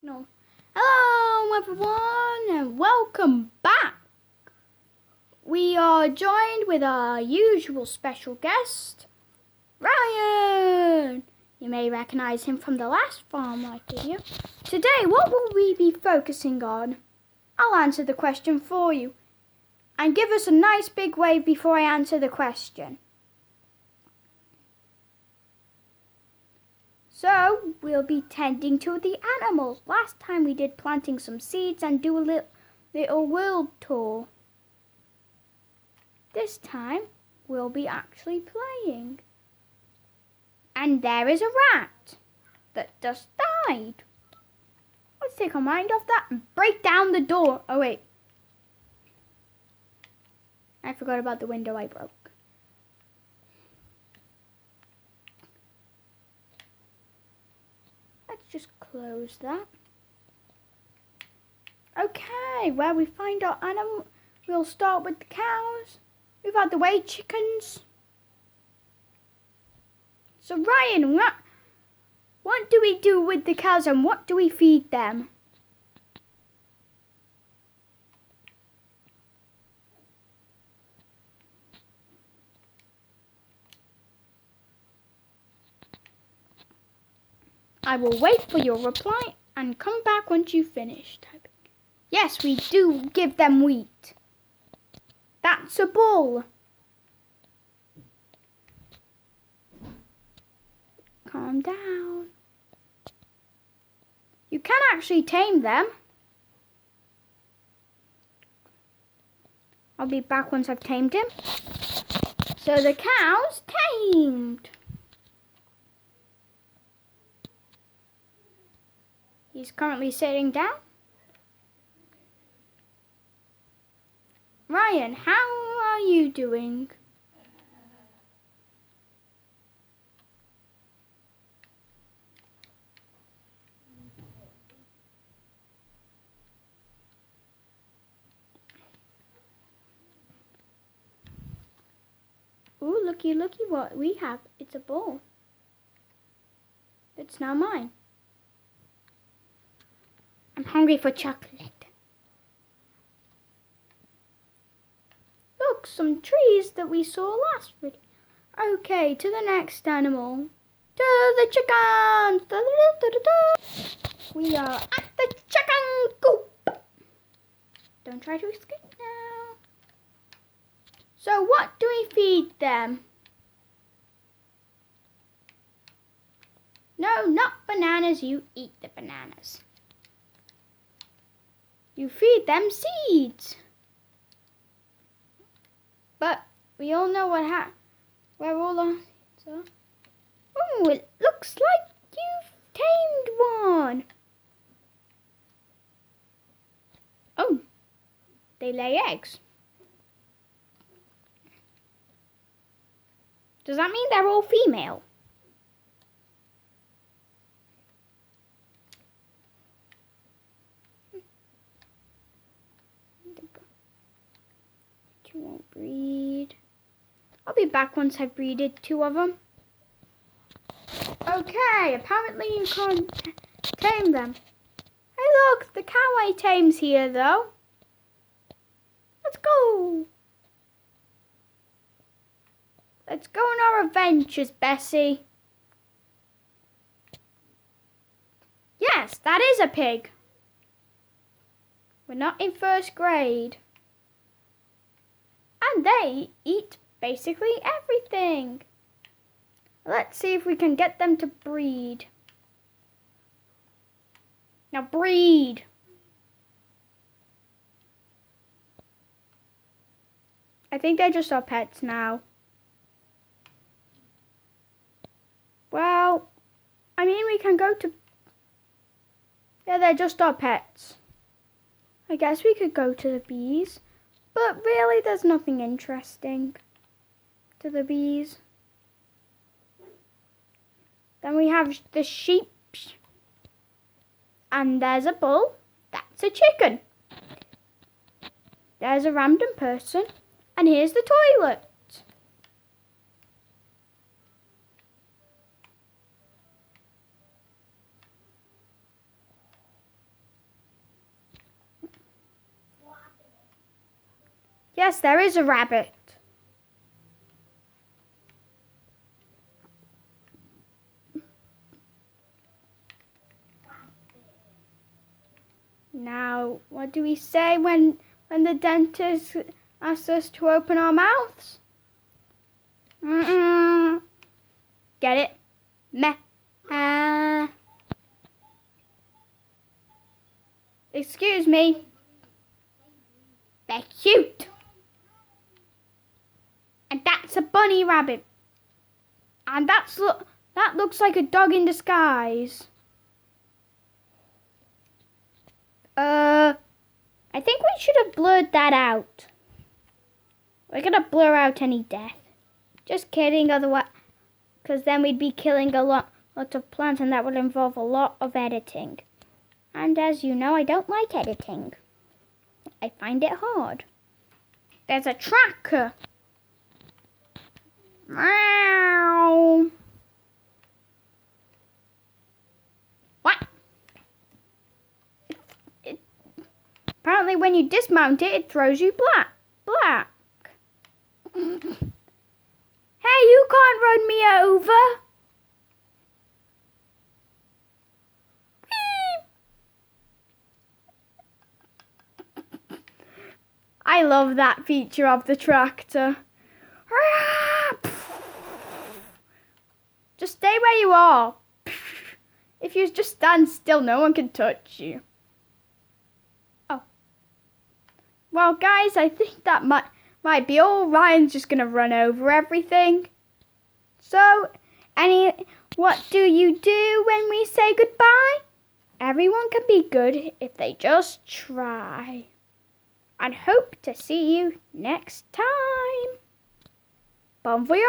No. Hello everyone and welcome back. We are joined with our usual special guest, Ryan. You may recognize him from the last Farm Life video. Today, what will we be focusing on? I'll answer the question for you. And give us a nice big wave before I answer the question. So, we'll be tending to the animals. Last time we did planting some seeds and do a little world tour. This time, we'll be actually playing. And there is a rat that just died. Let's take our mind off that and break down the door. Oh wait. I forgot about the window I broke. Let's just close that. Okay, where we find our animal, we'll start with the cows. Move out the way, chickens. So Ryan, what do we do with the cows and what do we feed them? I will wait for your reply and come back once you've finished typing. Yes, we do give them wheat. That's a bull. Calm down. You can actually tame them. I'll be back once I've tamed him. So the cow's tamed. He's currently sitting down. Ryan, how are you doing? Ooh, looky what we have. It's a ball. It's now mine. I'm hungry for chocolate. Look, some trees that we saw last video. Okay, to the next animal. To the chickens. We are at the chicken coop. Don't try to escape now. So what do we feed them? No, not bananas. You eat the bananas. You feed them seeds. But we all know where all our seeds are. Oh, it looks like you've tamed one. Oh, they lay eggs. Does that mean they're all female? You won't breed. I'll be back once I've breeded 2 of them. Okay, apparently you can't tame them. Hey look, the cow I tame's here though. Let's go. Let's go on our adventures, Bessie. Yes, that is a pig. We're not in 1st grade. And they eat basically everything. Let's see if we can get them to breed. Now breed. I think they're just our pets now. Well, I mean we can go to... Yeah, they're just our pets. I guess we could go to the bees. But really, there's nothing interesting to the bees. Then we have the sheep. And there's a bull. That's a chicken. There's a random person. And here's the toilet. Yes, there is a rabbit. Now, what do we say when the dentist asks us to open our mouths? Get it? Meh. Excuse me. They're cute. And that's a bunny rabbit. And that looks like a dog in disguise. I think we should have blurred that out. We're gonna blur out any death. Just kidding, otherwise, because then we'd be killing a lot of plants, and that would involve a lot of editing. And as you know, I don't like editing. I find it hard. There's a tracker. Meow. What? Apparently when you dismount it, it throws you black. Hey, you can't run me over. I love that feature of the tractor. Just stay where you are. If you just stand still, no one can touch you. Oh. Well, guys, I think that might be all. Ryan's just going to run over everything. So, what do you do when we say goodbye? Everyone can be good if they just try. And hope to see you next time. Bon voyage.